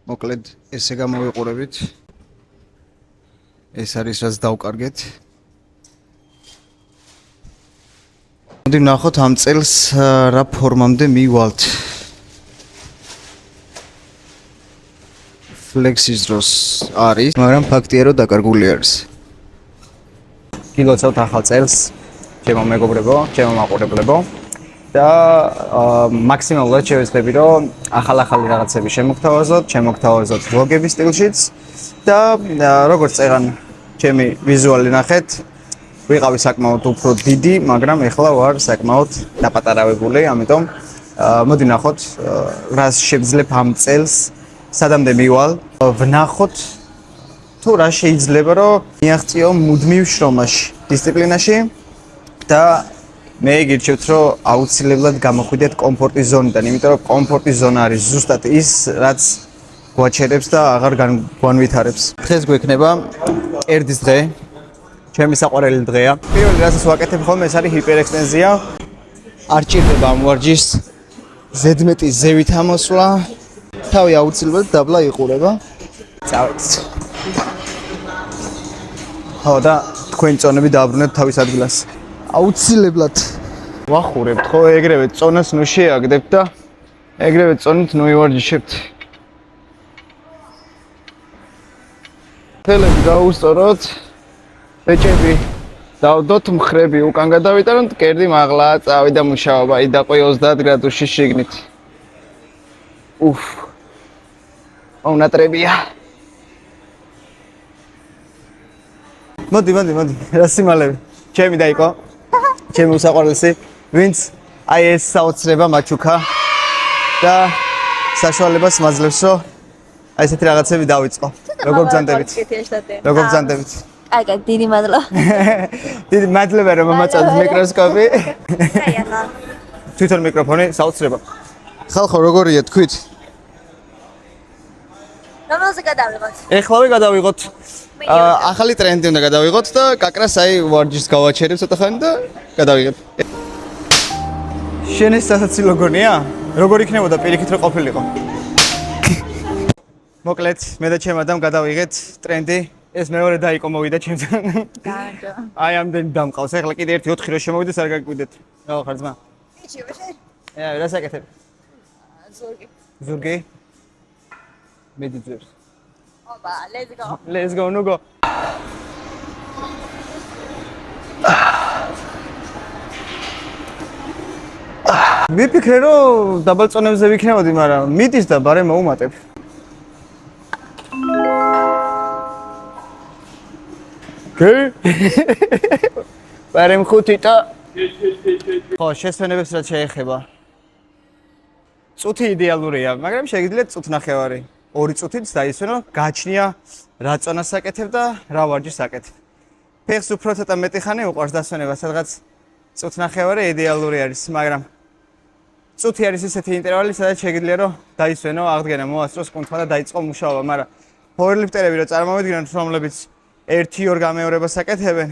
მოკლედ ესე გამოვიყურებით. ეს არის რაც დავკარგეთ. მოდი ვნახოთ ამ წელს რა ფორმამდე მივალთ. ფლექსის დროს არის, მაგრამ ფაქტია რომ დაკარგული არის. გილოცავთ ახალ წელს, ჩემო მეგობრებო, ჩემო მაყურებლებო. და მაქსიმალურად შევეცდები რომ ახალ-ახალი რაღაცები შემოგთავაზოთ, შემოგთავაზოთ ვლოგების სტილშიც და როგორც წერან ჩემი ვიზუალი ნახეთ, ვიყავი საკმაოდ უფრო დიდი, მაგრამ ეხლა ვარ საკმაოდ დაპატარავებული, ამიტომ მოდი ნახოთ რა შევძლებ ამ წელს, სადამდე მივალ, ვნახოთ თუ რა შეიძლება რომ მიაღწიო მუდმივ შრომაში, დისციპლინაში და მე გირჩევთ რომ აუცილებლად გამოხვიდეთ კომფორტის ზონიდან, იმიტომ რომ კომფორტის ზონა არის ზუსტად ის, რაც გვაჩერებს და აღარ განვითარებს. დღეს გვექნება კერდის დღე, ჩემი საყვარელი დღეა. პირველი რასაც ვაკეთებ ხოლმე ეს არის ჰიპერექსტენზია. არ ჭირდება ამ ვარჯიშს ზედმეტი ზევით ამოსვლა. თავი აუცილებლად დაბლა იყურება. წავით. ხო და თქვენი წონები დააბრუნეთ თავის ადგილას. აუცილებლად ვახურებთ ხო ეგრევე წონას ნუ შეაგდებთ და ეგრევე წონით ნუ ივარჯიშებთ. თელები დაუსწოროთ, ბეჭები დავდოთ, მხრები უკან გადავიტანოთ, კერდი მაღლა, წავიდა მუშაობა, იდაყვი 30 გრადუსში შიგნით. უნატრებია. მოდი, რა სიმალები. ჩემი დაიყო. ჩემი უსაყვარლესი, ვინც აი ეს საოცრება მაჩუქა და საშუალებას მაძლევს, რომ აი ესეთი რაღაცები დავიწყო. როგორ ბრძანდებით? როგორ ბრძანდებით? კაი, დიდი მადლობა. დიდი მადლობა რომ მომაწევთ მიკროსკოპი. თვითონ მიკროფონი საოცრება. ხალხო როგორია თქვით? რომელზე გადავიღოთ? ეხლავე გადავიღოთ. ახალი ტრენდი უნდა გადავიღოთ და კაკრას აი ვარჯიშს გავაჩერებ ცოტა ხანი და გადავიღებ. შენ ეს სასაცილო გონია? როგორ იქნებოდა პირიქით რომ ყოფილიყო? მოკლედ, მე და ჩემ ადამ გადავიღეთ ტრენდი. ეს მეორე დაიყო მოვიდა ჩემთან. გაანჯო. აი ამდენი დამყავს. ეხლა კიდე 1-4 რო შემოვიდეს არ გაგვიდეთ. რა ხარ ძმა? იჩი, ვაშე? რა საკეთებ? ზურგი. ზურგი? მე ძებს. ოპა, let's go. Let's go, nu go. ვიფიქრე რომ დაბალ წონებზე ვიქნებოდი, მაგრამ მიდის და ბარე მოუმატებ. კე? ბარე მხუთი და ხო, შესვენებებს რაც შეეხება. წუთი იდეალურია, მაგრამ შეგიძლიათ წუთ ნახევარი. 2 წუთით დაისვენო, გაჩნია რა წონას აკეთებ და რა ვარჯიშს აკეთებ. ფეხს უფრო ცოტა მეტი ხანი უყვარს დასვენება, სადღაც წუთ ნახევარი იდეალური არის, მაგრამ წუთი არის ისეთი ინტერვალი, სადაც შეგიძლია რომ დაისვენო, აღდგენა მოასწროს კუნთმა და დაიწყო მუშაობა, მაგრამ პაუერლიფტერები რო წარმოვიდგინოთ, რომლებიც 1-2 გამეორებას აკეთებენ,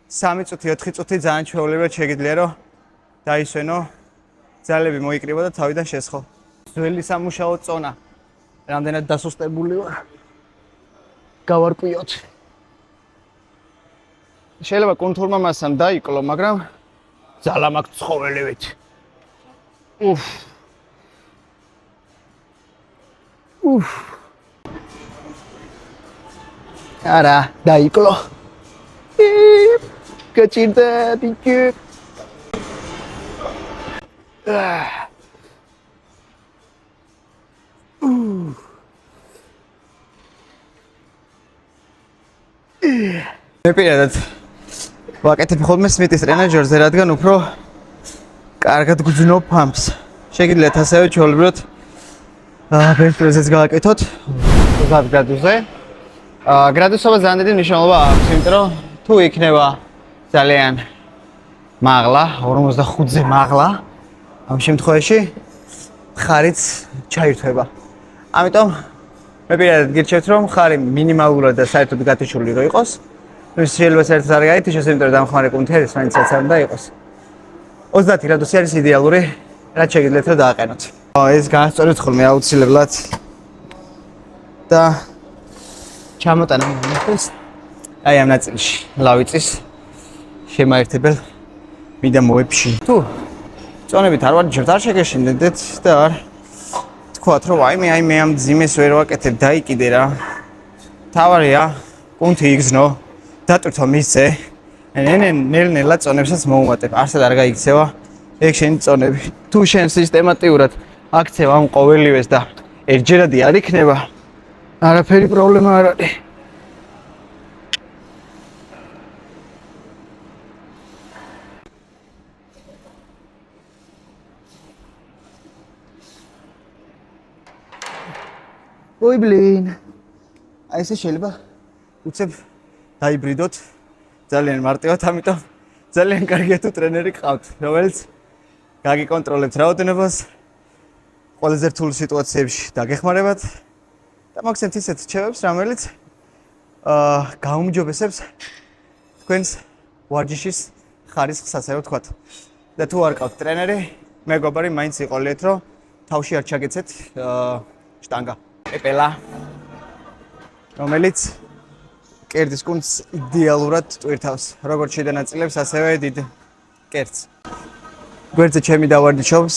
3 წუთი, 4 წუთი ძალიან ჩვეულებრივად შეგიძლია რომ დაისვენო, ძალები მოიკრიბო და თავიდან შესხო. ძველი სამუშაო წონა. რამდენად დასუსტებული ვარ. გავარკვიოთ. შეიძლება კონტურმა მასამ დაიკლო, მაგრამ ძალა მაქვს ცხოველივით. არა, დაიკლო. გაჭირდა ბიჭი. მე პირადად ვაკეთებ ხოლმე სმითის ტრენაჟერზე, რადგან უფრო კარგად გძნობ ფამს. შეგიძლიათ ასევე ჩვეულებრივად ბენჩპრესს გავაკეთოთ 30 გრადუსზე. გრადუსობა ძალიან დიდი მნიშვნელობა აქვს, იმიტომ რომ თუ იქნება ძალიან მაღლა, 45-ზე მაღლა, ამ შემთხვევაში ხარიც ჩაირთვება. ამიტომ მე პირადად გირჩევთ რომ ხარი მინიმალურად და საერთოდ გათიშული რო იყოს. შეიძლება საერთოდ არ გაითიშოს, იმიტომ რომ დამხმარე კუნთი არის, მაინც არ უნდა იყოს. 30 გრადუსი არის იდეალური, რაც შეგიძლიათ რომ დააყენოთ. ეს გაასწორეთ ხოლმე აუცილებლად. და ჩამოტანა მომხდეს აი ამ ნაწილში ლავიწის შემაერთებელ მიდა მოებში. თუ წონებით არ ვარჯიშობთ, არ შეგეშინდეთ და არ თქვათ რომ აი მე ამ ძიმეს ვერ ვაკეთებ, დაიკიდე რა. თავარია, კუნთი იგზნო, დატვირთო მისცე. ნელ-ნელა წონებსაც მოუმატებ. არსად არ გაიქცევა ეგ შენი წონები. თუ შენ სისტემატიურად აქცევ ამ ყოველივეს და ერთჯერადი არ იქნება, არაფერი პრობლემა არ არის. ой, блин. აი ესე შეიძლება უცებ დაიბრიდოთ ძალიან მარტივად, ამიტომ ძალიან კარგია თუ ტრენერი ყავთ, რომელიც გაგიკონტროლებთ რაოდენობას, ყველაზე რთულ სიტუაციებში დაგეხმარებათ და მოგცემთ ისეთ რჩევებს, რომელიც გაუმჯობესებს თქვენს ვარჯიშის ხარისხს, ასე რომ ვთქვათ. და თუ არ ყავთ ტრენერი, მეგობარი მაინც იყოლიეთ, რომ თავში არ ჩაგეცეთ შტანგა. ეპელა რომელიც კერძის კუნთს იდეალურად ტვირთავს, როგორც შიდა ნაწილებს, ასევე დიდ კერძს. გვერდზე ჩემი დავარჯიშობს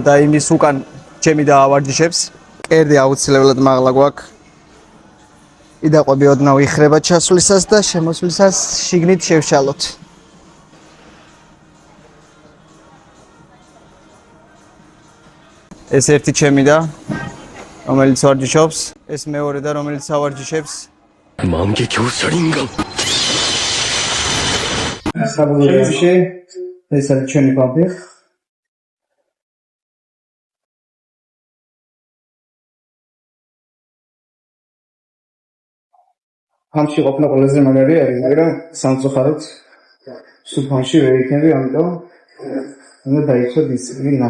და იმის უკან ჩემი დავარჯიშებს. კერძი აუცილებლად მაღლა გვაქვს. იდაყვები ოდნავ იხრება ჩასვლისას და შემოსვლისას შიგნით შევშალოთ. ეს ერთი ჩემი და რომელიც ვარჯიშობს, ეს მეორე და რომელიც ავარჯიშებს. 만개교 살인강 საბოლოოში ეს არის ჩვენი ბაბი. ამში ყოფნა ყველაზე მაგარი არის, მაგრამ სამწუხაროდ სუფანში ვერ იქნები, ამიტომ უნდა დაიცვა დისციპლინა.